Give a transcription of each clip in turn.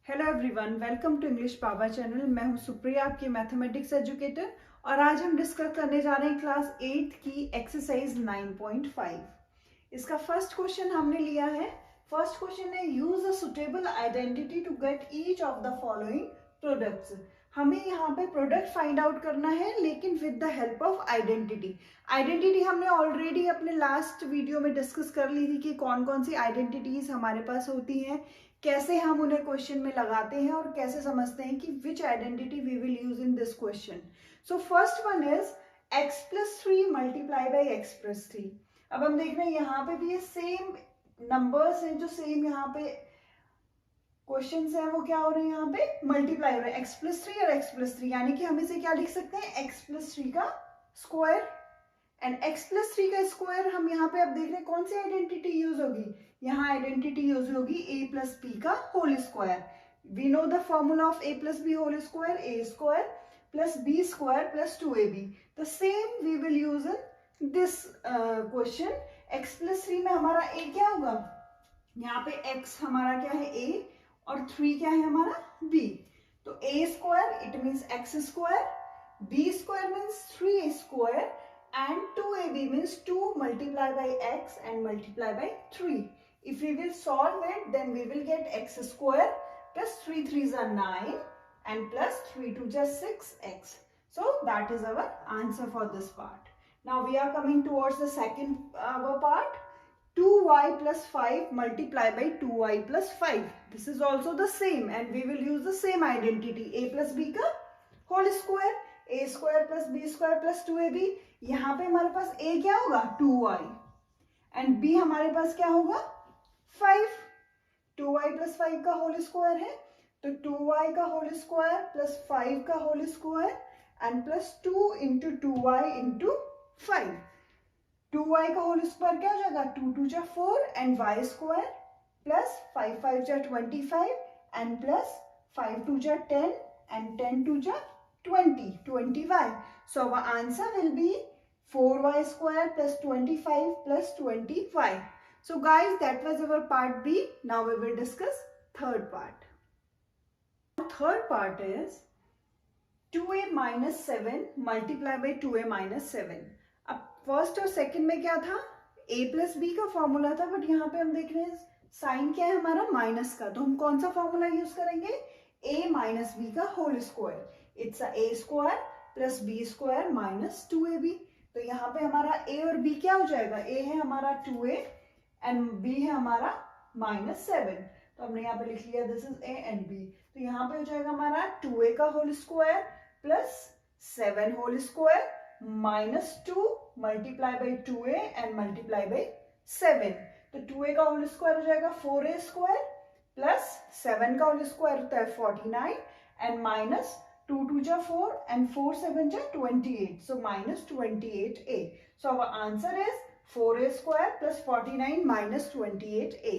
Hello everyone, welcome to English power channel. मैं हूं सुप्रिया, आपकी मैथमेटिक्स एजुकेटर। और आज हम डिस्कस करने जा रहे हैं क्लास 8 की एक्सरसाइज 9.5। इसका फर्स्ट क्वेश्चन हमने लिया है। फर्स्ट क्वेश्चन है use a suitable identity to get each of the following products. हमें यहाँ पे प्रोडक्ट फाइंड आउट करना है, लेकिन with the help of identity. Identity हमने ऑलरेडी अपने लास्ट वीडियो में डिस्कस कर ली थी कि कौन कौन सी आइडेंटिटीज हमारे पास होती हैं, कैसे हम उन्हें क्वेश्चन में लगाते हैं और कैसे समझते हैं कि which identity we will use in this question. So first one is x+3 multiply by x+3। अब हम देख रहे हैं यहाँ पे भी ये सेम नंबर्स हैं, जो सेम यहाँ पे क्वेश्चंस हैं वो क्या हो रहे हैं, यहाँ पे मल्टीप्लाई हो रहे हैं x+3 और x+3, यानी कि हम इसे क्या लिख सकते हैं x+3 का स्क्वायर। एंड x+3 का स्क्वायर हम यहाँ पे अब देख रहे हैं कौन सी आइडेंटिटी यूज होगी, यहाँ आइडेंटिटी यूज होगी a+b का whole square. We know the formula of a+b whole square, a square plus b square plus 2ab। The same we will use in this question. x+3 में हमारा a क्या होगा, यहाँ पे x हमारा क्या है a और 3 क्या है हमारा b। तो a square it means x square, b square means 3a square and 2ab means 2 multiplied by x and multiplied by 3. If we will solve it, then we will get x square plus 3 3s are 9 and plus 3 2s are 6x. So that is our answer for this part. Now we are coming towards the second part. 2y plus 5 multiplied by 2y plus 5. This is also the same and we will use the same identity, a plus b का whole square, a square plus b square plus 2ab। यहाँ पे हमारे पास a क्या होगा 2y and b हमारे पास क्या होगा 5। 2y plus 5 का होल स्क्वायर है, तो 2y का होल स्क्वायर प्लस 5 का whole square and plus 2 into 2y into 5। 2y का होल स्क्वायर क्या हो जाएगा 2 2 जा 4 एंड y स्क्वायर प्लस 5 5 जा 25 एंड प्लस 5 2 जा 10 एंड 10 2 जा 20y. So our answer will be 4y square plus 25 plus 20y. So guys, that was our part B. Now we will discuss third part. Third part is 2a minus 7 multiplied by 2a minus 7. अब first और second में क्या था, a plus b का formula था, but यहाँ पे हम देख रहे हैं साइन क्या है हमारा माइनस का, तो हम कौन सा फॉर्मूला यूज करेंगे, a माइनस b का whole square. It's a square plus b square minus 2ab। तो यहाँ पे हमारा a और b क्या हो जाएगा, a है हमारा 2a एंड b है हमारा माइनस 7। तो हमने यहाँ पे लिख लिया this is a and b। तो यहाँ पे हो जाएगा हमारा 2a का whole square plus 7 whole square minus 2 multiply by 2a and multiply by 7। तो 2a का होल स्क्वायर हो जाएगा 4a स्क्वायर प्लस 7 का होल स्क्वायर होता है 49 एंड माइनस 2 2 जा 4 and 4 7 जा 28. So minus 28a. So our answer is 4a square plus 49 minus 28a.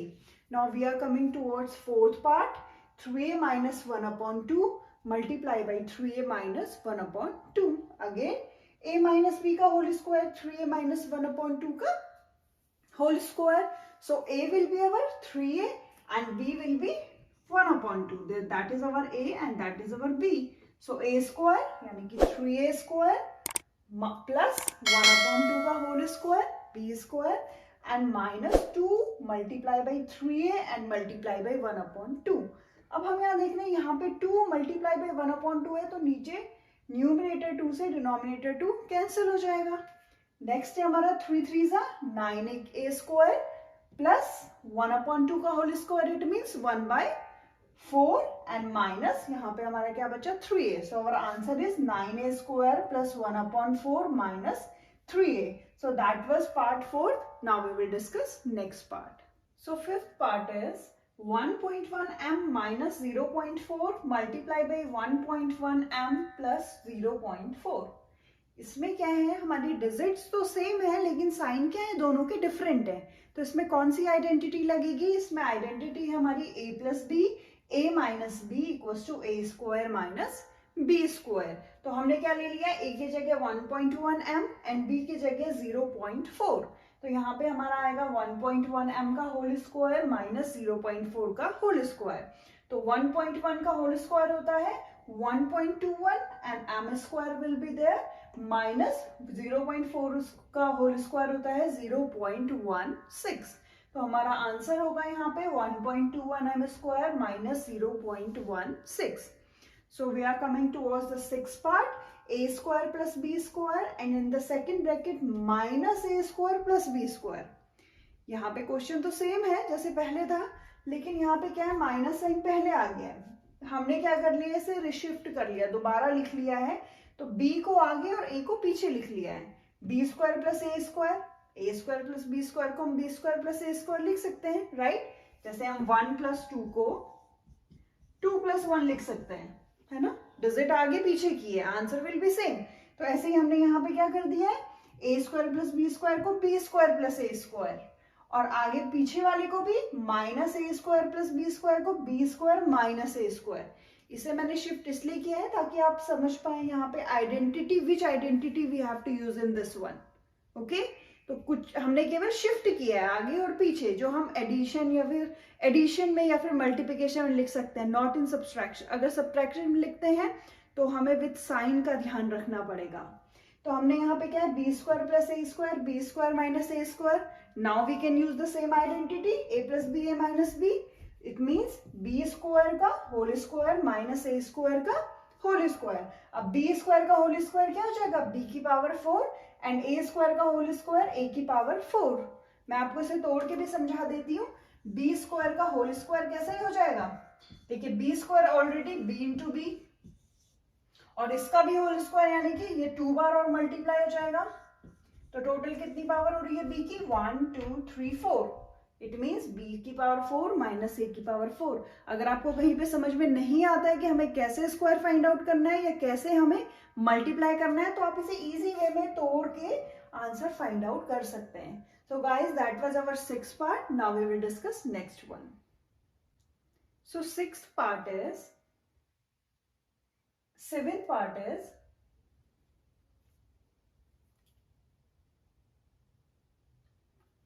Now we are coming towards fourth part. 3a minus 1 upon 2 multiply by 3a minus 1 upon 2. Again a minus b का whole square 3a minus 1 upon 2 का whole square. So a will be our 3a and b will be 1 upon 2. That is our a and that is our b. So a square यानी कि 3a square plus 1 upon 2 का whole square b square and minus 2 multiply by 3a and multiply by 1 upon 2। अब हम यहाँ देख रहे हैं यहाँ पे 2 मल्टीप्लाई बाई 1 अपॉन 2 है, तो नीचे न्यूमरेटर 2 से डिनोमिनेटर 2 कैंसिल हो जाएगा। नेक्स्ट है हमारा 3 3 जा 9a स्क्वायर प्लस 1 अपॉन 2 का whole square, it means 1 by 4 and minus यहाँ पे हमारा क्या बचा 3a। So our answer is 9a square plus 1 upon 4 minus 3a। So that was part 4। Now we will discuss next part. So fifth part is 1.1 m minus 0.4 multiply by 1.1 m plus 0.4। इसमें क्या है, हमारी digits तो same है लेकिन sign क्या है, दोनों के डिफरेंट है। तो इसमें कौन सी आइडेंटिटी लगेगी, इसमें आइडेंटिटी है हमारी a plus B, a minus B equals to a square minus b square. तो हमने क्या ले लिया, a की जगह 1.1 m एंड b की जगह 0.4। तो यहाँ पे हमारा आएगा 1.1 m का होल स्क्वायर माइनस 0.4 का होल स्क्वायर। तो 1.1 का होल स्क्वायर होता है 1.21 and m square will be there minus 0.4 का होल स्क्वायर होता है 0.16। तो हमारा आंसर होगा यहाँ पे 1.21 m square minus 0.16। So we are coming towards the sixth part, a square plus b square and in the second bracket minus a square plus b square। यहाँ पे क्वेश्चन तो सेम है जैसे पहले था, लेकिन यहाँ पे क्या है, माइनस साइन पहले आ गया है। हमने क्या कर लिया, इसे रिशिफ्ट कर लिया, दोबारा लिख लिया है। तो b को आगे और a को पीछे लिख लिया है। B square plus A square plus B square को हम B square plus A square लिख सकते हैं, राइट। जैसे हम 1 प्लस 2 को 2 प्लस 1 लिख सकते हैं, है ना। डिजिट आगे पीछे की है, आंसर विल बी सेम। तो ऐसे ही हमने यहाँ पे क्या कर दिया है, A square plus B square को B square plus A square, और आगे पीछे वाले को भी minus A square plus B square को B square minus A square. इसे मैंने शिफ्ट इसलिए किया है ताकि आप समझ पाए यहाँ पे identity, which identity we have to use in this one. Okay, तो कुछ हमने केवल शिफ्ट किया है आगे और पीछे, जो हम एडिशन या फिर एडिशन में या फिर मल्टीप्लिकेशन में लिख सकते हैं, नॉट इन सब्सट्रैक्शन। अगर सब्ट्रैक्शन में लिखते हैं तो हमें विद साइन का ध्यान रखना पड़ेगा। तो हमने यहाँ पे क्या है, B square plus A square, B square minus A square. Now we can use the same identity, A plus B A minus B. It means B square का whole square minus A square का whole square. अब B square का whole square क्या हो जाएगा, B की power 4 and A square का whole square A की पावर 4। मैं आपको इसे तोड़ के भी समझा देती हूँ। बी स्क्वायर का होल स्क्वायर कैसे ही हो जाएगा, देखिए B square already B into B, और इसका भी होल स्क्वायर यानी कि ये 2 बार और मल्टीप्लाई हो जाएगा। तो टोटल कितनी पावर हो रही है बी की, 1 2 3 4। इट मीन्स बी की पावर 4 माइनस ए की पावर 4। अगर आपको कहीं पे समझ में नहीं आता है कि हमें कैसे स्क्वायर फाइंड आउट करना है या कैसे हमें मल्टीप्लाई करना है, तो आप इसे इजी वे में तोड़ के आंसर फाइंड आउट कर सकते हैं। So guys, that was our sixth part. Now we will discuss next one. So sixth part is, seventh part is,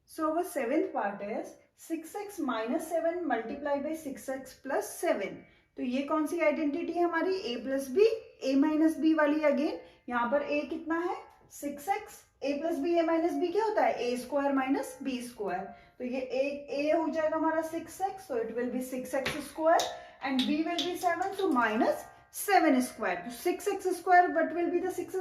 so our seventh part is 6x minus 7 multiplied by 6x plus 7. तो ये कौन सी identity है हमारी, a plus B, a minus B वाली। Again यहाँ पर a कितना है 6x, a plus B A minus B क्या होता है, A square minus B square. तो ये a हो जाएगा हमारा 6x, so it will be 6x square and b will be 7, so minus 7 square. तो 6x square, what will be the 6x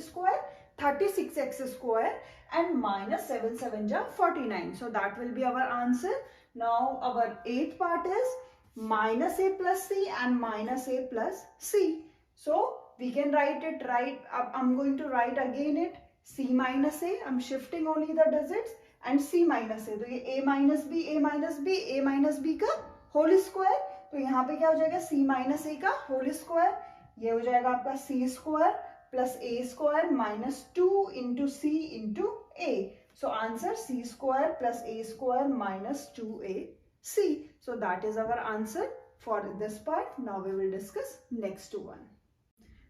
square, 36x square and minus 7 7 ja 49. So that will be our answer. Now our eighth part is minus a plus c and minus a plus c. So we can write it right. I'm going to write again it c minus a. I'm shifting only the digits and c minus a. तो ये a minus b, a minus b, a minus b का whole square. तो यहाँ पे क्या हो जाएगा, c minus a का होल स्क्वायर। ये हो जाएगा आपका c square plus a square minus 2 into c into a। So answer c square plus a square minus 2ac. So that is our answer for this part. Now we will discuss next one.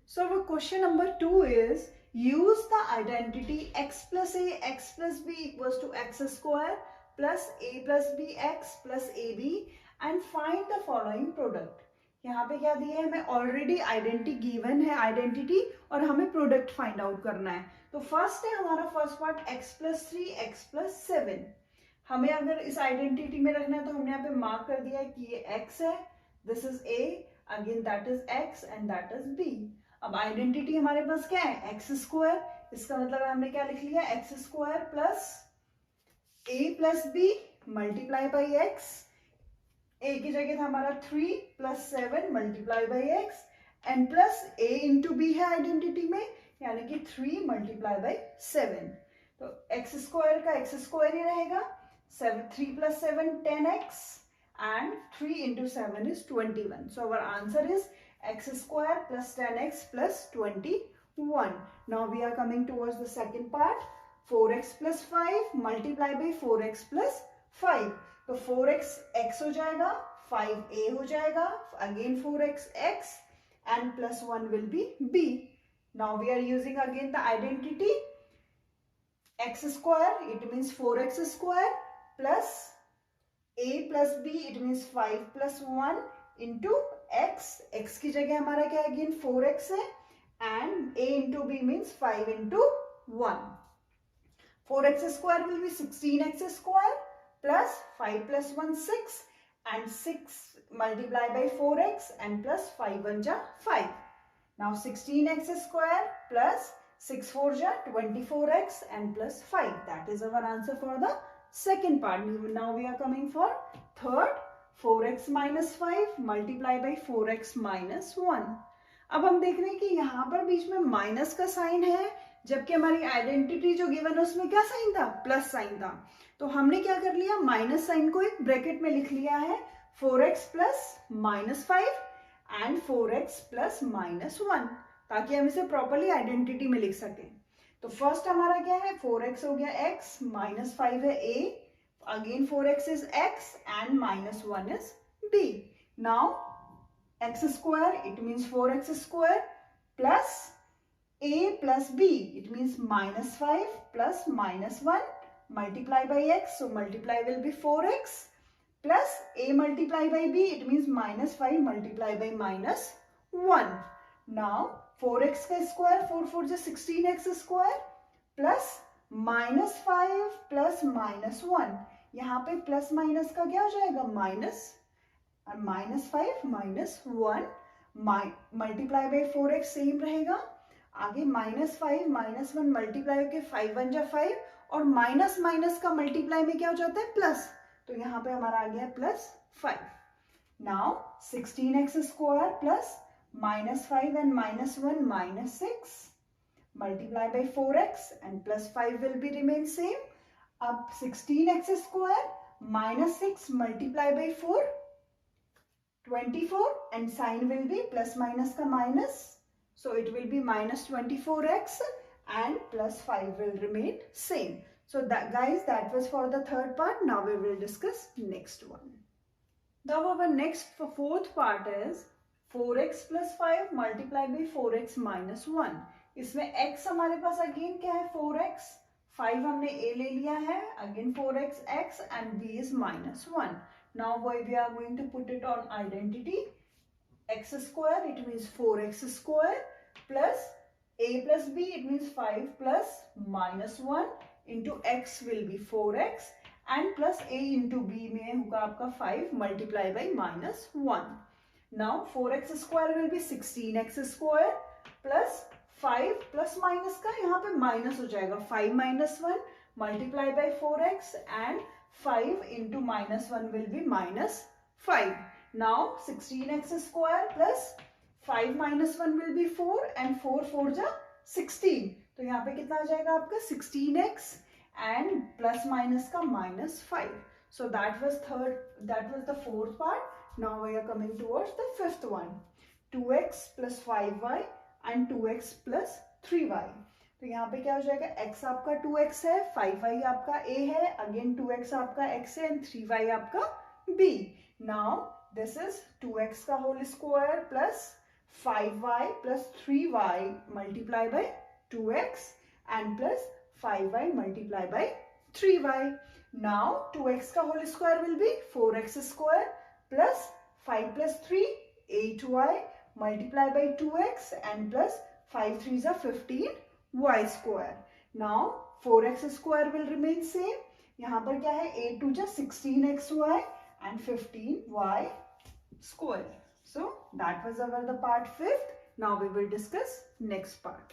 So our question number 2 is, use the identity x plus a x plus b equals to x square plus a plus b x plus ab and find the following product. यहाँ पे क्या दिया है, हमें already identity given है, identity, और हमें product find out करना है। तो फर्स्ट है हमारा first part x plus 3 x plus 7। हमें अगर इस आइडेंटिटी में रखना है तो हमने यहाँ पे मार्क कर दिया है कि ये x है, this is a, again that is x and that is b। अब आइडेंटिटी हमारे पास क्या है, एक्स स्क्वायर। इसका मतलब हमने क्या लिख लिया, x square plus a plus b multiply by x. A की जगह था हमारा 3 plus 7 multiply by x and plus a into b है आइडेंटिटी में, यानी कि 3 मल्टीप्लाई बाई 7। तो एक्स स्क्वायर का एक्स स्क्वायर ही रहेगा, 3 plus 7 10x and 3 into 7 is 21. So our answer is x square plus 10x plus 21. Now we are coming towards the second part. 4x plus 5 multiply by 4x plus 5. तो 4x x हो जाएगा, 5a हो जाएगा, again 4x x and plus 1 will be b. Now we are using again the identity x square, it means 4x square plus a plus b, it means 5 plus 1 into x की जगह हमारा क्या है again 4x है, and a into b means 5 into 1. 4x square will be 16x square plus 5 plus 1 6 and 6 multiplied by 4x and plus 5 1 ja 5. Now 16x square plus 6 4 ja 24x and plus 5. That is our answer for the second part. Now we are coming for third. 4x minus 5 multiplied by 4x minus 1. अब हम देख रहे हैं कि यहाँ पर बीच में minus का साइन है, जबकि हमारी आइडेंटिटी जो गिवन है उसमें क्या साइन था, प्लस साइन था. तो हमने क्या कर लिया, माइनस साइन को एक ब्रैकेट में लिख लिया है, 4x plus minus 5 and 4x plus minus 1, ताकि हम इसे प्रॉपरली आइडेंटिटी में लिख सकें. तो फर्स्ट हमारा क्या है, 4x हो गया x, माइनस 5 है a, again 4x is x and minus 1 is b. Now x square, it means 4x square plus a plus b, it means minus 5 plus minus 1 multiply by x, so multiply will be 4x plus a multiply by b, it means minus 5 multiply by minus 1. Now 4x का square, 4 4 is 16x square plus minus 5 plus minus 1. यहाँ पे plus minus का क्या हो जाएगा, minus, minus 5 minus 1 multiply by 4x same रहेगा. आगे minus 5 minus 1 multiply होके 5 1 जा 5, और माइनस माइनस का मल्टीप्लाई में क्या हो जाता है, प्लस. तो यहाँ पे हमारा आ गया plus 5. Now 16x square plus minus 5 and minus 1 minus 6 multiply by 4x and plus 5 will be remain same. अब 16x square minus 6 multiply by 4 24 and sign will be plus minus का minus, so it will be minus 24x and plus 5 will remain same. So that guys, that was for the third part. Now we will discuss next one. Now our next fourth part is 4x plus 5 multiplied by 4x minus 1. इसमें x हमारे पास again क्या है, 4x, 5 हमने a ले लिया है, again 4x x and b is minus 1. Now we are going to put it on identity. X square, it means 4x square plus a plus b, it means 5 plus minus 1 into x will be 4x and plus a into b में होगा आपका 5 multiply by minus 1. Now 4x square will be 16x square plus 5 plus minus का यहाँ पे minus हो जाएगा, 5 minus 1 multiply by 4x and 5 into minus 1 will be minus 5. Now 16x square plus 5 minus 1 will be 4 and 4 4 जा 16. तो यहाँ पे कितना आ जाएगा आपका 16x and plus minus का minus 5. So that was the fourth part. Now we are coming towards the fifth one. 2x plus 5y and 2x plus 3y. तो यहाँ पे क्या हो जाएगा, x आपका 2x है, 5y आपका a है, अगेन 2x आपका x है एंड 3y आपका b. Now this is 2x का whole square plus 5y plus 3y multiply by 2x and plus 5y multiply by 3y. Now 2x का whole square will be 4x square plus 5 plus 3 8y multiply by 2x and plus 5 3 is 15 y square. Now 4x square will remain same. यहाँ पर क्या है, 8 2 जा 16xy and 15y square. So that was our the part fifth. Now we will discuss next part.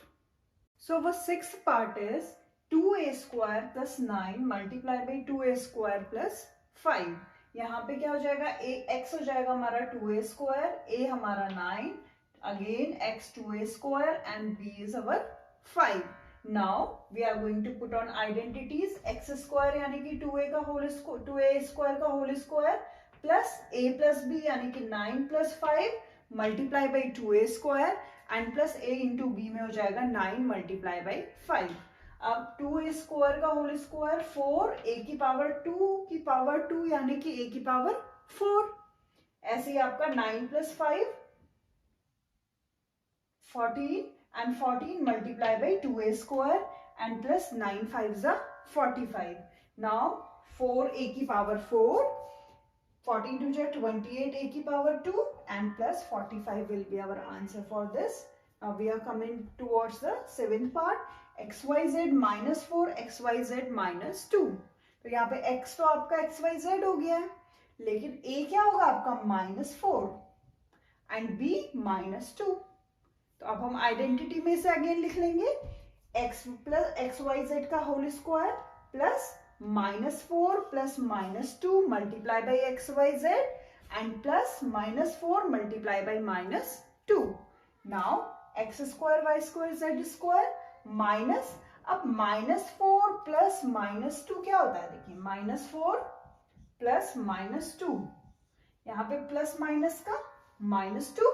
So the sixth part is 2a square plus 9 multiplied by 2a square plus 5. यहाँ पे क्या हो जाएगा, x हो जाएगा हमारा 2a square, a हमारा 9, again x 2a square and b is our 5. Now we are going to put on identities. X square यानी कि 2a का होल 2a स्क्वायर का whole square plus a plus b यानी कि 9 plus 5 multiply by 2a square and plus a into b में हो जाएगा 9 multiply by 5. अब 2a स्क्वायर का होल स्क्वायर 4, a की पावर 2 यानी कि a की पावर 4. ऐसे ही आपका 9 plus 5 14 and 14 multiply by 2a square and plus 9 5s are 45. Now 4 a की power 4, 14 2 जा 28 a की power 2 and plus 45 will be our answer for this. Now we are coming towards the seventh part. xyz minus 4 xyz minus 2. तो यहाँ पे x तो आपका xyz हो गया है, लेकिन a क्या होगा आपका -4 एंड b -2. तो अब हम आइडेंटिटी में से अगेन लिख लेंगे x प्लस xyz का whole square plus -4 plus -2 multiply by xyz and plus -4 multiply by -2. Now x square y square z square minus, अब -4 प्लस -2 क्या होता है, देखिए -4 प्लस -2, यहाँ पे प्लस माइनस का -2,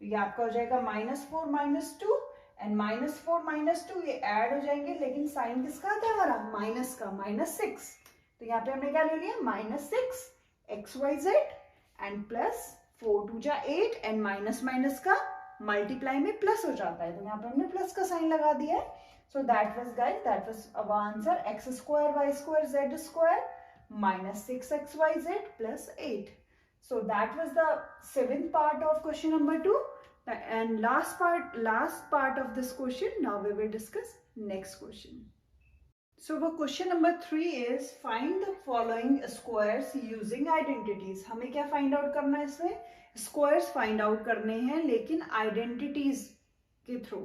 ये आपका हो जाएगा -4 -2 एंड -4 -2 ये ऐड हो जाएंगे, लेकिन साइन किसका आता है हमारा, माइनस का, -6. तो यहाँ पे हमने क्या ले लिया, -6 xyz एंड प्लस 4 2 जा 8 एंड माइनस माइनस का मल्टीप्लाई में प्लस हो जाता है, तो यहाँ पे हमने प्लस का साइन लगा दिया है. So that was guys, that was our answer, x square y square z square -6 xyz plus 8. So that was the seventh part of question number 2. And last part of this question. Now we will discuss next question. So the question number 3 is find the following squares using identities. हमें क्या find out करना है इसमें, squares find out करने हैं लेकिन identities के through.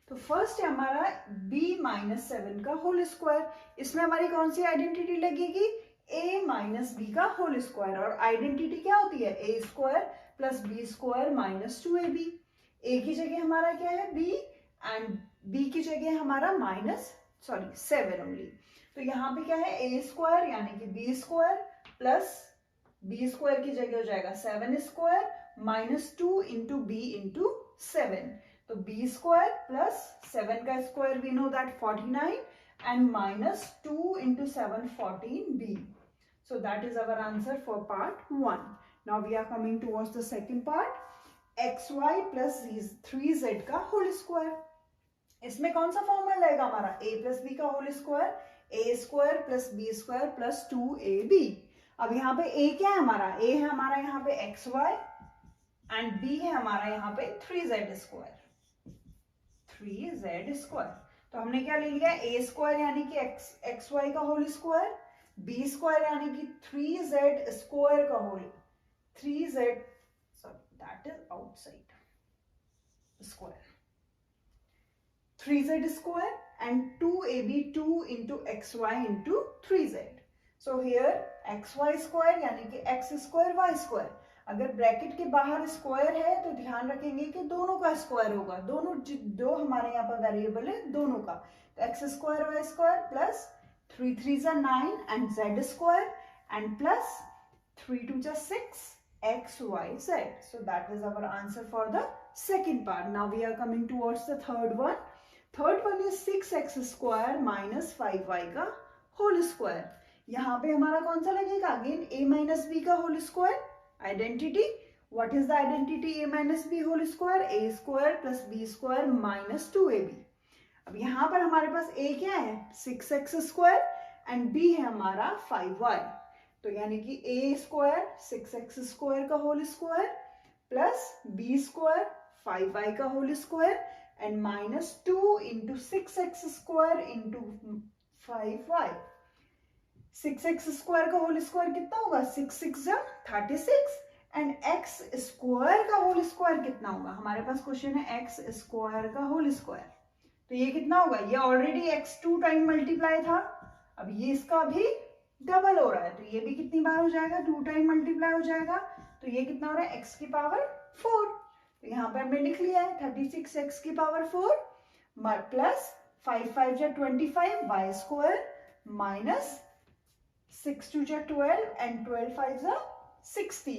तो फर्स्ट है हमारा b-7 का होल स्क्वायर. इसमें हमारी कौन सी आइडेंटिटी लगेगी, a माइनस बी का होल स्क्वायर, और आइडेंटिटी क्या होती है, a square plus B square minus 2ab. a की जगह हमारा क्या है b एंड b की जगह हमारा -7 ओनली. तो यहाँ पे क्या है, a स्क्वायर यानी कि b square plus b square की जगह हो जाएगा 7 स्क्वायर -2 इंटू b इंटू 7. तो b स्क्वायर प्लस 7 का square we know that 49 and -2 into 7 14b. So that is our answer for part 1. Now we are coming towards the second part, xy plus 3z का whole square. इसमें कौन सा formula लगेगा हमारा, a plus b का whole square, a square plus b square plus 2ab. अब यहाँ पे a क्या है हमारा, a है हमारा यहाँ पे xy एंड b है हमारा यहाँ पे 3z स्क्वायर. तो हमने क्या ले लिया, a स्क्वायर यानी कि एक्स वाई का होल स्क्वायर, b स्क्वायर यानी कि 3z स्क्वायर का whole, 3z sorry that is outside square, 3z square and 2ab 2 into X Y into 3z. So here X Y square यानी कि x square y square. अगर bracket के बाहर square है तो ध्यान रखेंगे कि दोनों का स्क्वायर होगा, दोनों जो हमारे यहाँ पर वेरिएबल है दोनों का. तो x square Y square plus 3 3 जा 9 and Z square and plus 3 2 जा 6 X Y Z. So that is our answer for the second part. Now we are coming towards the third one. Third one is 6x square minus 5y का whole square. यहाँ पे हमारा कौन सा लगेगा, again a minus b का whole square. Identity, what is the identity a minus b whole square, a square plus b square minus 2ab. अब यहाँ पर हमारे पास a क्या है 6x स्क्वायर एंड b है हमारा 5y. तो यानी कि a स्क्वायर 6x स्क्वायर का whole square plus b square 5y का whole square and -2 into 6x square into 5y. 6x square का होल स्क्वायर कितना होगा, 6 6 जा 36 एंड x स्क्वायर का होल स्क्वायर कितना होगा. हमारे पास क्वेश्चन है x स्क्वायर का होल स्क्वायर. तो ये कितना होगा, ये ऑलरेडी x 2 टाइम मल्टीप्लाई था, अब ये इसका भी डबल हो रहा है, तो ये भी कितनी बार हो जाएगा, 2 टाइम मल्टीप्लाई हो जाएगा. तो ये कितना हो रहा है, x की पावर 4. तो यहाँ पे हमने लिख लिया है 36 x की पावर 4 प्लस 5 5 जा 25 y स्क्वायर माइनस 6 2 जा 12 and 12 5 जा 60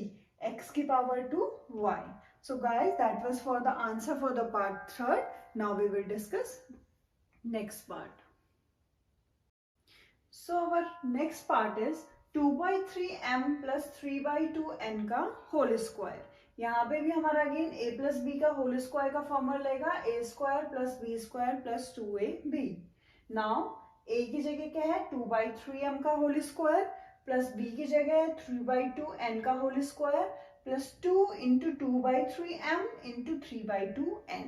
x की power to y. So guys, that was for the answer for the part third. Now we will discuss next part. So our next part is 2/3m plus 3/2n का whole square. यहाँ पे भी हमारा again a plus b का whole square का formula लगेगा a square plus b square plus 2ab. Now a की जगह क्या है 2/3m का होल स्क्वायर प्लस b की जगह है 3/2n का whole square plus 2 into 2/3m into 3/2n।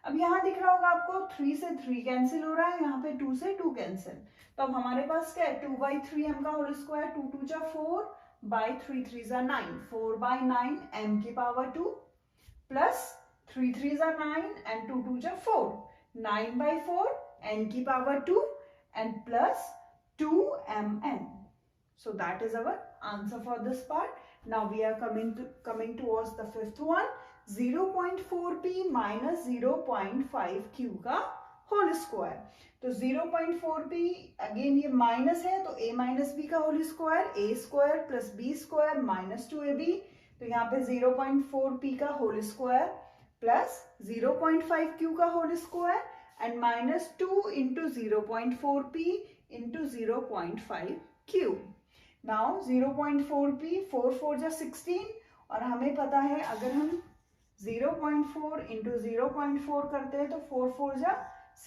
अब यहाँ दिख रहा होगा आपको 3 से 3 कैंसिल हो रहा है, यहाँ पे 2 से 2 कैंसिल। तो अब हमारे पास क्या है 2/3m का होल स्क्वायर, 2 2 जा 4 बाई 3 3 जा 9, 4/9 m की पावर 2 प्लस 3 3 जा 9 एंड 2 2 जा 4, 9/4 n की power 2 and plus 2mn. So that is our answer for this part. Now we are coming towards the fifth one. 0.4p minus 0.5q का whole square. तो 0.4p again ये minus है, तो a minus B का whole square, a square plus b square minus 2ab। तो यहाँ पे 0.4p का होल स्क्वायर प्लस 0.5q का whole square and minus 2 into 0.4p into 0.5q. Now 0.4p 4 4 जा 16 और हमें पता है अगर हम 0.4 into 0.4 करते हैं तो 4 4 जा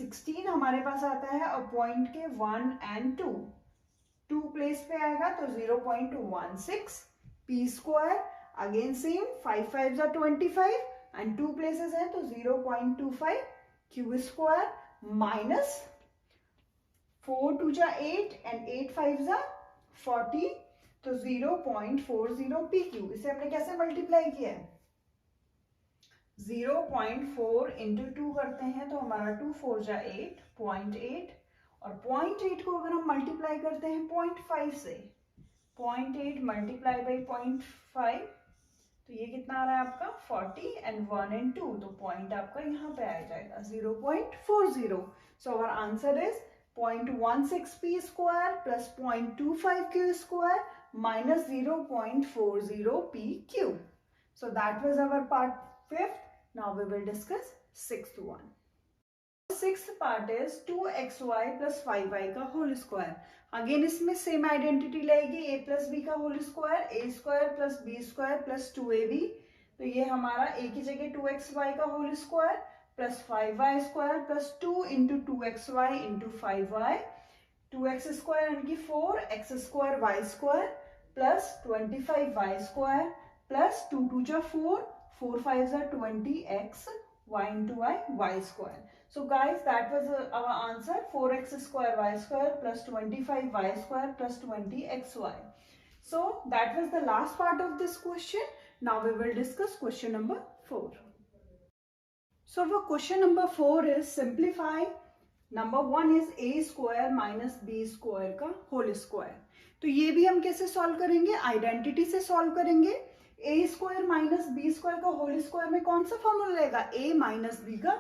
16 हमारे पास आता है और पॉइंट के 1 and 2 प्लेस पे आएगा तो 0.16 p स्क्वायर। अगेन सेम 5 5 जा 25 एंड 2 प्लेसेस है तो 0.25 q स्क्वायर माइनस 4 2 जा 8 एंड 8 5 जा 40 तो 0.40 pq। इसे हमने कैसे मल्टीप्लाई किया है 0.4 इंटू 2 करते हैं तो हमारा 2 4 जा 8 0.8 और 0.8 को अगर हम मल्टीप्लाई करते हैं 0.5 से 0.8 मल्टीप्लाई बाई 0.5 तो ये कितना आ रहा है आपका 40 एंड 1 एंड 2 तो पॉइंट आपका यहाँ पे आ जाएगा 0.40। So our answer is 0.16 p square plus 0.25 q square minus 0.40 pq। So that was our part 5th। Now we will discuss 6th one। Sixth part is 2xy plus 5y का whole square. Again इसमें same identity लगेगी, a plus B का whole square, a square plus B square plus 2ab। तो ये हमारा a की जगह 2xy का whole square plus 5y square plus 2 into 2xy into 5y, 2x square यानी कि 4x square y square plus 25y square plus 2 2 जा 4, 4 5 जा 20x y into y square. So guys, that was our answer, 4x square y square plus 25y square plus 20xy. So that was the last part of this question. Now we will discuss question number 4. So for question number 4 is simplify. Number 1 is a square minus b square का whole square. तो ये भी हम कैसे solve करेंगे, identity से solve करेंगे। a square minus B square का होल स्क्वायर में कौन सा फॉर्मूला रहेगा, a माइनस बी का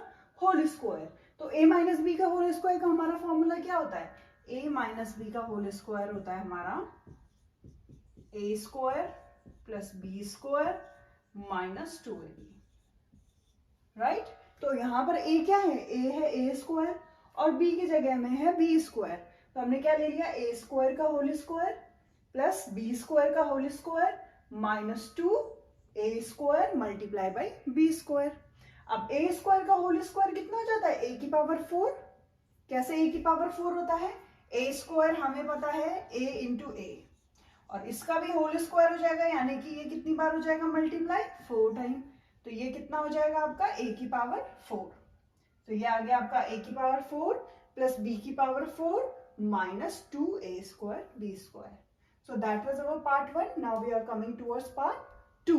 होल स्क्वायर। तो a माइनस बी का होल स्क्वायर का हमारा फॉर्मूला क्या होता है, a माइनस बी का होल स्क्वायर होता है हमारा a square plus B square minus 2ab, right. तो यहाँ पर a क्या है, a है a स्क्वायर और b की जगह में है b स्क्वायर। तो हमने क्या ले लिया, a स्क्वायर का whole square plus b square का whole square minus 2a square multiply by b square. अब a स्क्वायर का होल स्क्वायर कितना हो जाता है, a की पावर 4। कैसे a की पावर 4 होता है, a स्क्वायर हमें पता है a इंटू a और इसका भी होल स्क्वायर हो जाएगा, यानी कि ये कितनी बार हो जाएगा मल्टीप्लाई, 4 टाइम। तो ये कितना हो जाएगा आपका a की पावर 4। तो ये आ गया आपका a की पावर 4 प्लस b की power 4 minus 2a square b square. So that was our part 1. Now we are coming towards part 2.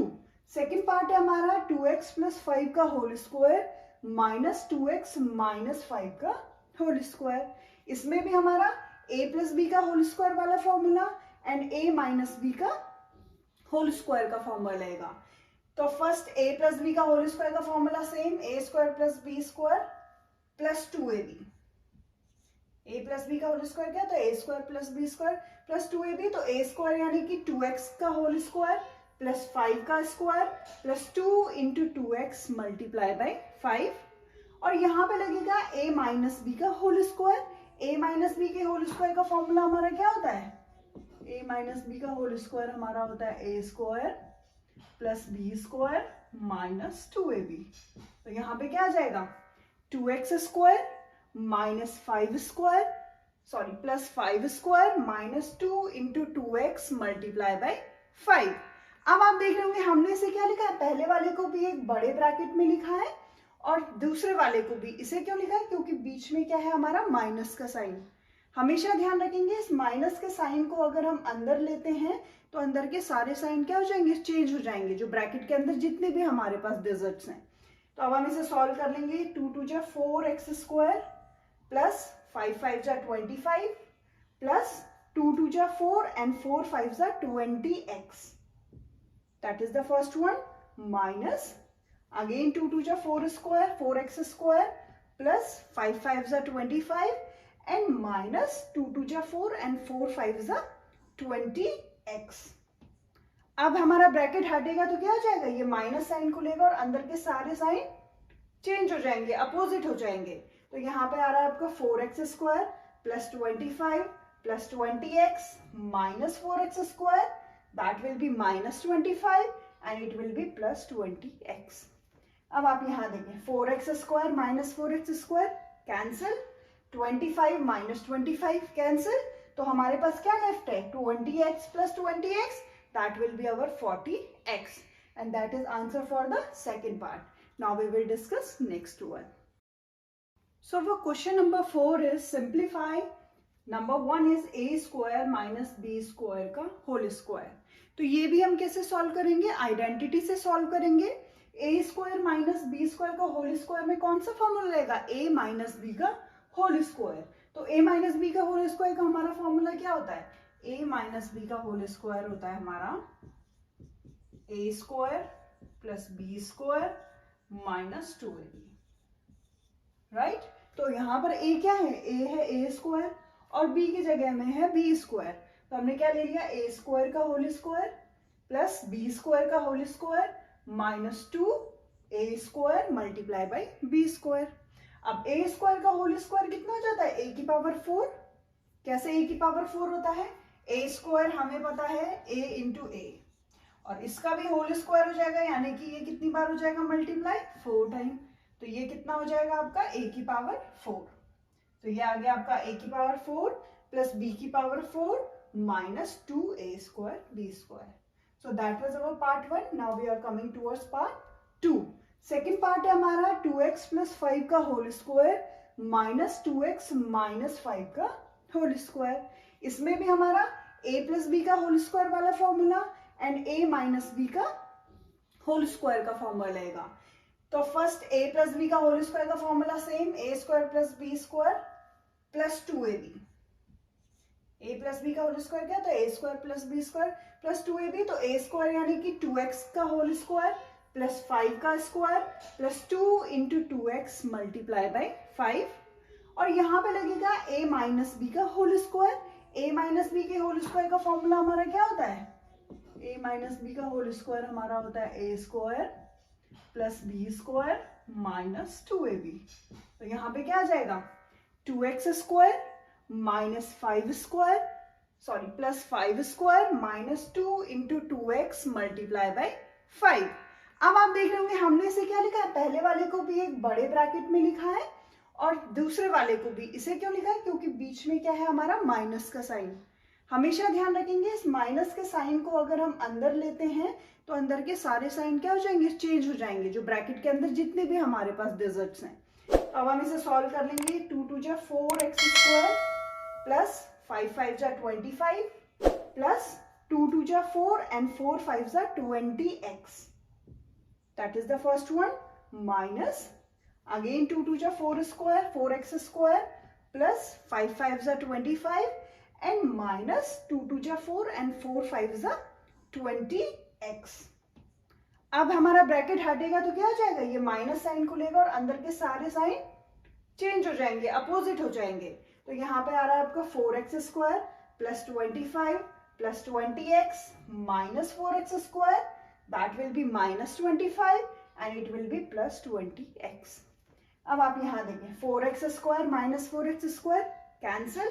Second part है हमारा 2x प्लस 5 का whole square minus 2x minus 5 का होल स्क्वायर। इसमें भी हमारा a plus B का whole square वाला formula and a minus B का होल स्क्वायर का फॉर्मूला लगेगा। तो फर्स्ट a प्लस बी का होल स्क्वायर का formula same, a square plus B square plus 2ab। a plus B का whole square क्या, तो a square plus B square plus 2ab। तो a स्क्वायर यानी कि 2x का होल स्क्वायर प्लस 5 का square plus 2 into 2x multiply by 5 और यहाँ पे लगेगा a माइनस बी का whole square. a minus B के होल स्क्वायर का फॉर्मूला हमारा क्या होता है, a माइनस बी का होल स्क्वायर हमारा होता है a square plus B square minus 2ab। तो यहाँ पे क्या आ जाएगा 2x square minus 5 square sorry plus 5 square minus 2 into 2x multiply by 5। अब आप देख रहे होंगे हमने इसे क्या लिखा है, पहले वाले को भी एक बड़े ब्रैकेट में लिखा है और दूसरे वाले को भी। इसे क्यों लिखा है, क्योंकि बीच में क्या है हमारा माइनस का साइन। हमेशा ध्यान रखेंगे इस माइनस के साइन को अगर हम अंदर लेते हैं तो अंदर के सारे साइन क्या हो जाएंगे, चेंज हो जाएंगे, जो ब्रैकेट के अंदर जितने भी हमारे पास डिजिट्स हैं। तो अब हम इसे सॉल्व कर लेंगे। 2 2 जा 4x स्क्वायर प्लस 5 5 जा 25 प्लस 2 2 जा 4 and 4 5 जा 20x. That is the first one. Minus again 2 2 जा 4 square 4x square plus 5 5 जा 25 and minus 2 2 जा 4 and 4 5 जा 20x. अब हमारा ब्रैकेट हटेगा तो क्या हो जाएगा, ये माइनस साइन को लेगा और अंदर के सारे साइन चेंज हो जाएंगे, अपोजिट हो जाएंगे। तो यहाँ पे आ रहा है आपका 4x square plus 25 plus 20x minus 4x square, that will be minus 25 and it will be plus 20x. अब आप यहाँ देखें 4x square minus 4x square cancel, 25 minus 25 cancel, तो हमारे पास क्या लेफ्ट है 20x plus 20x, that will be our 40x, and that is answer for the second part. Now we will discuss next one. So for question number 4 is simplify. Number 1 is a square minus b square का whole square. तो ये भी हम कैसे solve करेंगे, identity से solve करेंगे। a square minus B square का होल स्क्वायर में कौन सा फॉर्मूला रहेगा, a माइनस बी का होल स्क्वायर। तो a माइनस बी का होल स्क्वायर का हमारा फॉर्मूला क्या होता है, a माइनस बी का होल स्क्वायर होता है हमारा a square plus B square minus 2ab, right. तो यहाँ पर a क्या है, a है a स्क्वायर और b की जगह में है b स्क्वायर। तो हमने क्या ले लिया, a स्क्वायर का whole square plus b square का whole square minus 2a square multiply by b square. अब a स्क्वायर का होल स्क्वायर कितना हो जाता है, a की पावर 4। कैसे a की पावर 4 होता है, a स्क्वायर हमें पता है a इंटू a, और इसका भी होल स्क्वायर हो जाएगा, यानी कि ये कितनी बार हो जाएगा मल्टीप्लाई, 4 टाइम। तो ये कितना हो जाएगा आपका a की पावर 4। तो ये आ गया आपका a की पावर 4 प्लस b की power 4 minus 2a square b square. So that was our part 1। Now we are coming towards part 2। Second part है हमारा 2x प्लस 5 का whole square minus 2x minus 5 का होल स्क्वायर। इसमें भी हमारा a plus B का whole square वाला formula and a minus B का होल स्क्वायर का फॉर्मूला रहेगा। तो फर्स्ट a प्लस बी का होल स्क्वायर का formula same, a square plus B square plus 2ab। a plus B का whole square क्या, तो a square plus B square plus 2ab। तो a स्क्वायर यानी कि 2x का होल स्क्वायर प्लस 5 का square plus 2 into 2x multiply by 5, और यहाँ पे लगेगा a माइनस बी का whole square. a minus B के होल स्क्वायर का फॉर्मूला हमारा क्या होता है, a माइनस बी का होल स्क्वायर हमारा होता है a square plus B square minus 2ab। तो यहाँ पे क्या आ जाएगा 2x square minus 5 square sorry plus 5 square minus 2 into 2x multiply by 5। अब आप देख रहे होंगे हमने इसे क्या लिखा है, पहले वाले को भी एक बड़े ब्रैकेट में लिखा है और दूसरे वाले को भी। इसे क्यों लिखा है, क्योंकि बीच में क्या है हमारा माइनस का साइन। हमेशा ध्यान रखेंगे इस माइनस के साइन को अगर हम अंदर लेते हैं तो अंदर के सारे साइन क्या हो जाएंगे, चेंज हो जाएंगे, जो ब्रैकेट के अंदर जितने भी हमारे पास डिजिट्स हैं। तो अब हम इसे सॉल्व कर लेंगे। 2 2 जा 4x स्क्वायर प्लस 5 5 जा 25 प्लस 2 2 जा 4 and 4 5 जा 20x। That is the first one minus again 2 2 जा 4 square 4x square plus 5 5 जा 25 and minus 2 2 जा 4 and 4 5 जा 20x। अब हमारा ब्रैकेट हटेगा तो क्या हो जाएगा, ये माइनस साइन को लेगा और अंदर के सारे साइन चेंज हो जाएंगे, अपोजिट हो जाएंगे। तो यहाँ पे आ रहा है आपका 4x square plus 25 plus 20x minus 4x square, that will be minus 25 and it will be plus 20x। अब आप यहाँ देखें 4x square minus 4x square cancel,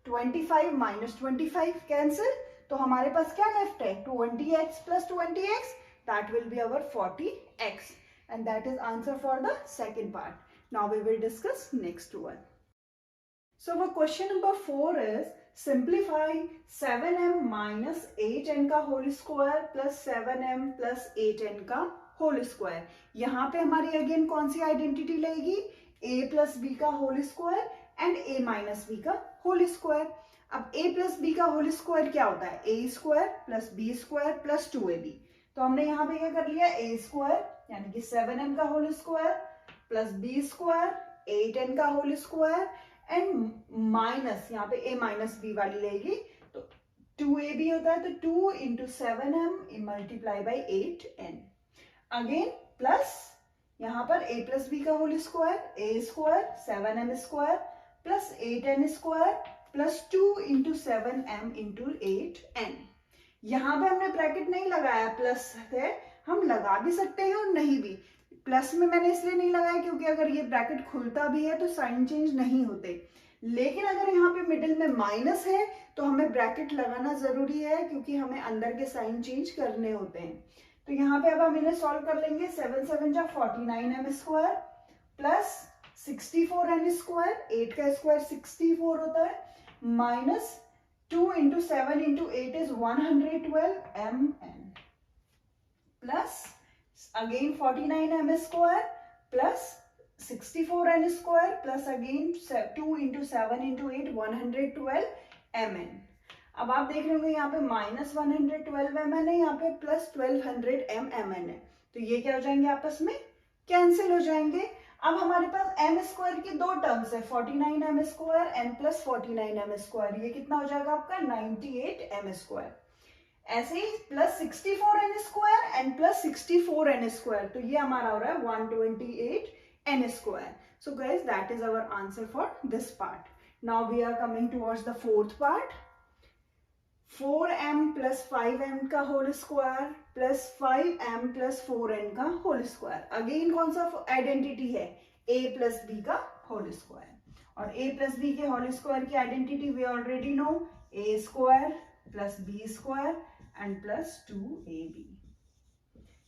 25 minus 25 cancel, तो हमारे पास क्या लेफ्ट है 20x plus 20x, that will be our 40x, and that is answer for the second part. Now we will discuss next one. So for question number 4 is simplify 7m minus 8n का whole square plus 7m plus 8n का whole square. यहाँ पे हमारी again कौन सी identity लगेगी, a plus B का whole square and a minus B का होल स्क्वायर। अब a प्लस बी का होल स्क्वायर क्या होता है, a square plus B square plus 2ab। तो हमने यहाँ पे क्या कर लिया, a स्क्वायर यानी कि 7m का whole square plus B square 8n का होल स्क्वायर एंड माइनस यहाँ पे a माइनस बी वाली लेगी तो 2ab होता है, तो 2 into 7m multiply by 8n। Again plus यहाँ पर a प्लस बी का whole square, a square 7m square plus 8n square plus 2 into 7m into 8n। यहाँ पे हमने ब्रैकेट नहीं लगाया, प्लस है, हम लगा भी सकते हैं और नहीं भी। प्लस में मैंने इसलिए नहीं लगाया क्योंकि अगर ये ब्रैकेट खुलता भी है तो साइन चेंज नहीं होते, लेकिन अगर यहाँ पे मिडिल में माइनस है तो हमें ब्रैकेट लगाना जरूरी है क्योंकि हमें अंदर के साइन चेंज करने होते हैं। तो यहाँ पे अब हम इन्हें सॉल्व कर लेंगे। 7 7 जा 49m square plus 64n square, 8 का स्क्वायर 64 होता है, minus 2 into 7 into 8 is 112mn plus again 49m square plus 64n square plus again 2 into 7 into 8 112mn। अब आप देख रहे होंगे यहाँ पे माइनस 112mn है, यहाँ पे प्लस 1200mn है, तो ये क्या हो जाएंगे, आपस में कैंसिल हो जाएंगे। अब हमारे पास m स्क्वायर की दो टर्म्स है, 49m square and plus 49m square, ये कितना हो जाएगा आपका 98m स्क्वायर। ऐसे ही plus 64n square and plus 64n square, तो ये हमारा हो रहा है 128n square. So guys that is our answer for this part. Now we are coming towards the fourth part. 4m plus 5m का whole square plus 5m plus 4n का whole square. Again कौन सा identity है, a plus b का whole square, और a plus b के whole square की identity we already know, a square plus b square and plus 2ab।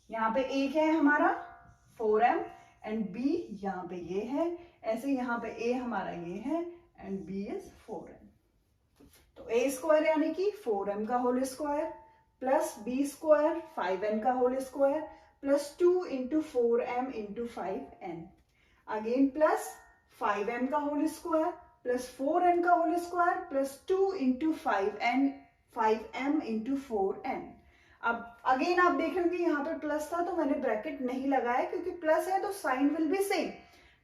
यहाँ पे a क्या है हमारा 4m एंड b यहाँ पे ये है, ऐसे यहाँ पे a हमारा ये है एंड b इज 4m। तो a स्क्वायर यानी कि 4m का whole square plus b square 5n का whole square plus 2 into 4m into 5n, again plus 5m का होल स्क्वायर प्लस 4n का whole square plus 2 into 5m into 4n। अब again आप देख रहे हो कि यहाँ पे प्लस था तो मैंने ब्रैकेट नहीं लगाया क्योंकि प्लस है तो sign will be same,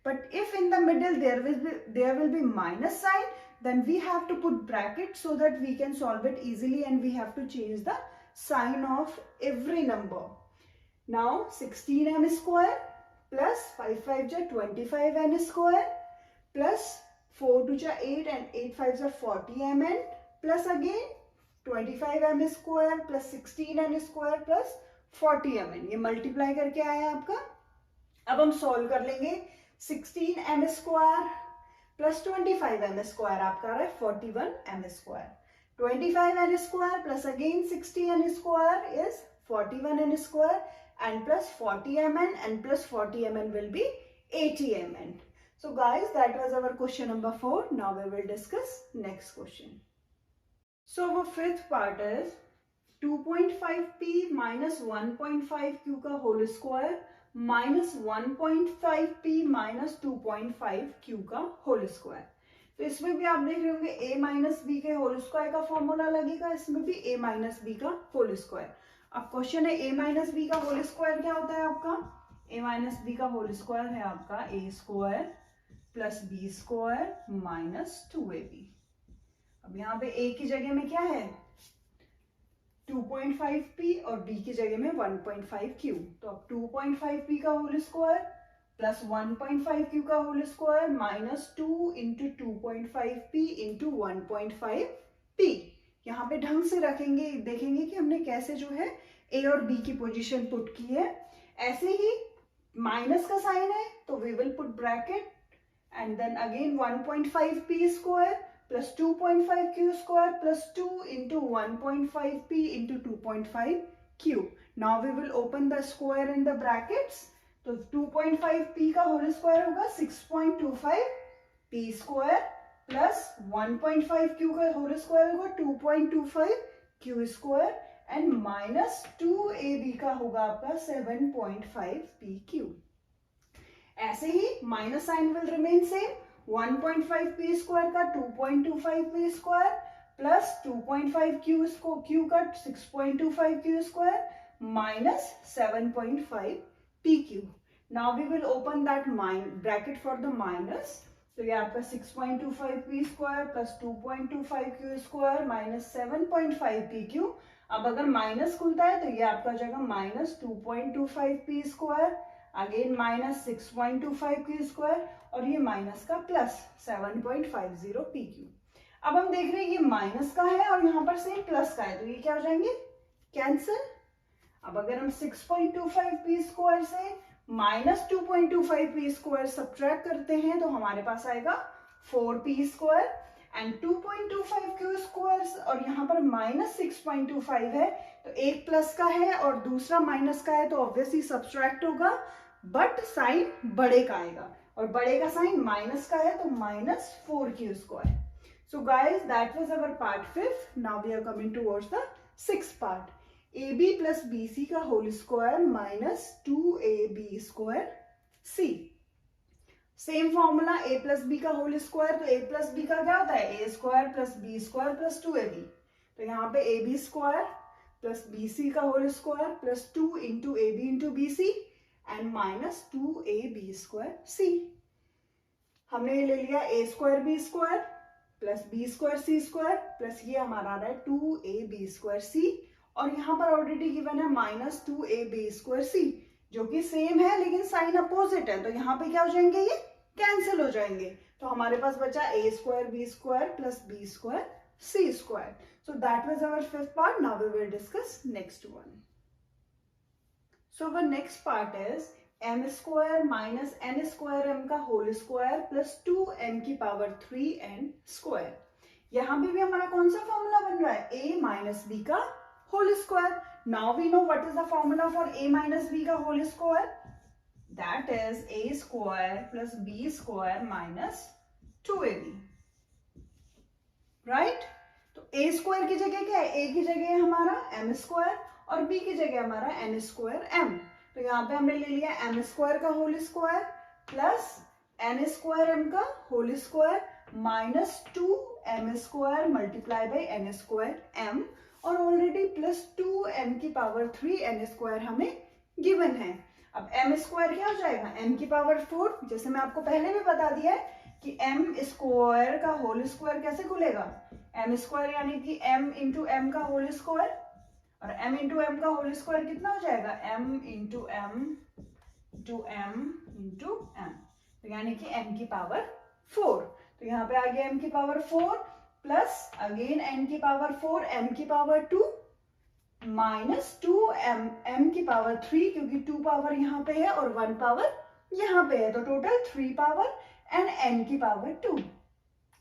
but if in the middle there will be minus sign, then we have to put bracket so that we can solve it easily and we have to change the sign of every number. Now 16m square plus 5 5 ja 25n square plus 4 2 ja 8 and 8 5 ja 40mn plus again 25m square plus 16n square plus 40mn, ये multiply करके आया आपका। अब हम solve कर लेंगे। 16m square plus 25m square आपका आ रहा है 41m square, 25n square plus again 60n square is 41n square and plus 40mn and plus 40mn will be 80mn. So guys, that was our question number 4. Now we will discuss next question. So our fifth part is 2.5p minus 1.5q का whole square minus 1.5p minus 2.5q का whole square. तो इसमें भी आप देख रहे होंगे a minus B के होल स्क्वायर का फॉर्मूला लगेगा, इसमें भी a माइनस बी का होल स्क्वायर। अब क्वेश्चन है a माइनस बी का होल स्क्वायर क्या होता है आपका, a माइनस बी का होल स्क्वायर है आपका a square plus B square minus 2ab। अब यहाँ पे a की जगह में क्या है 2.5p और b की जगह में 1.5q, तो अब 2.5p का होल स्क्वायर प्लस 1.5q का whole square minus 2 into 2.5p into 1.5p। यहाँ पे ढंग से रखेंगे, देखेंगे कि हमने कैसे जो है a और b की पोजीशन पुट की है। ऐसे ही माइनस का साइन है तो we will put bracket and then again 1.5p square plus 2.5q square plus 2 into 1.5p into 2.5q। Now we will open the square in the brackets, तो 2.5p का whole square होगा 6.25p square plus 1.5 Q का whole square होगा 2.25 Q square and minus 2ab का होगा आपका 7.5 p q. ऐसे ही minus sign will remain same, 1.5 p square का 2.25 पी स्क्वायर प्लस 2.5 क्यू का 6.25 q square minus 7.5 pq. Now we will open that bracket for the minus. तो ये आपका 6.25 p square plus 2.25 q square minus 7.5 pq. अब अगर minus खुलता है तो ये आपका हो जाएगा minus 2.25 p square, again minus 6.25 q square और ये माइनस का प्लस 7.50 pq. अब हम देख रहे हैं ये माइनस का है और यहाँ पर सेम प्लस का है, तो ये क्या हो जाएंगे, कैंसिल। अब अगर हम 6.25 पी स्क्वायर से माइनस 2.25 पी स्क्वायर सब्ट्रैक्ट करते हैं तो हमारे पास आएगा 4 P square and 2.25 Q square और यहाँ पर माइनस 6.25 है, तो एक प्लस का है और दूसरा माइनस का है तो ऑब्वियसली सब्ट्रैक्ट होगा, बट साइन बड़े का आएगा और बड़े का साइन माइनस का है तो minus 4 Q square. So guys that was our part 5. Now we are coming towards the 6th part. AB plus BC का whole square minus 2AB square C. Same formula A plus B का whole square, तो A plus B का क्या होता है, A square plus B square plus 2AB. तो यहाँ पे AB स्क्वायर प्लस BC का whole square plus 2 into AB into BC and minus 2AB square C. हमने ये ले लिया A square B square plus B square C square plus ये हमारा आ रहा है 2AB स्क्वायर C और यहाँ पर ऑलरेडी गिवन है माइनस 2ab स्क्वायर सी, जो कि सेम है लेकिन साइन अपोजिट है, तो यहाँ पे क्या हो जाएंगे, ये कैंसिल हो जाएंगे। तो हमारे पास बचा a square b square plus b square c square. So that was our 5th part. Now we will discuss next one. So our next part is m square minus n square m का whole square plus 2m की power 3n square. यहाँ पे भी हमारा कौन सा formula बन रहा है, a माइनस b का whole square. Now we know what is the formula for a minus b का whole square. That is a square plus b square minus 2ab. Right? तो a square की जगह क्या है, a की जगह है हमारा m square और b की जगह हमारा n square m. तो यहाँ पे हमने ले लिया m square का whole square plus n square m का whole square minus 2m square multiply by n square m और ऑलरेडी प्लस 2m की पावर 3n स्क्वायर हमें गिवन है. अब m स्क्वायर क्या हो जाएगा, m की पावर 4, जैसे मैं आपको पहले भी बता दिया है कि m स्क्वायर का होल स्क्वायर कैसे खुलेगा, m स्क्वायर यानी कि m इंटू m का होल स्क्वायर और m इंटू m का होल स्क्वायर कितना हो जाएगा, m into m into m into m, तो यानी कि m की पावर 4. तो यहाँ पे आ गया m की पावर 4 प्लस अगेन n की पावर 4 m की पावर 2 माइनस 2m m की पावर 3, क्योंकि 2 पावर यहाँ पे है और 1 पावर यहाँ पे है, तो टोटल 3 पावर एंड n की पावर 2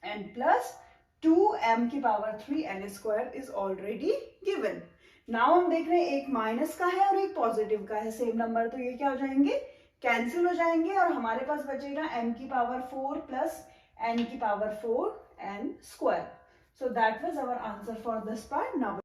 एंड प्लस 2m की power 3n square is already given. Now हम देख रहे हैं एक माइनस का है और एक पॉजिटिव का है, सेम नंबर, तो ये क्या हो जाएंगे, कैंसिल हो जाएंगे और हमारे पास बचेगा m की पावर 4 प्लस n की power 4 n square. So that was our answer for this part. Now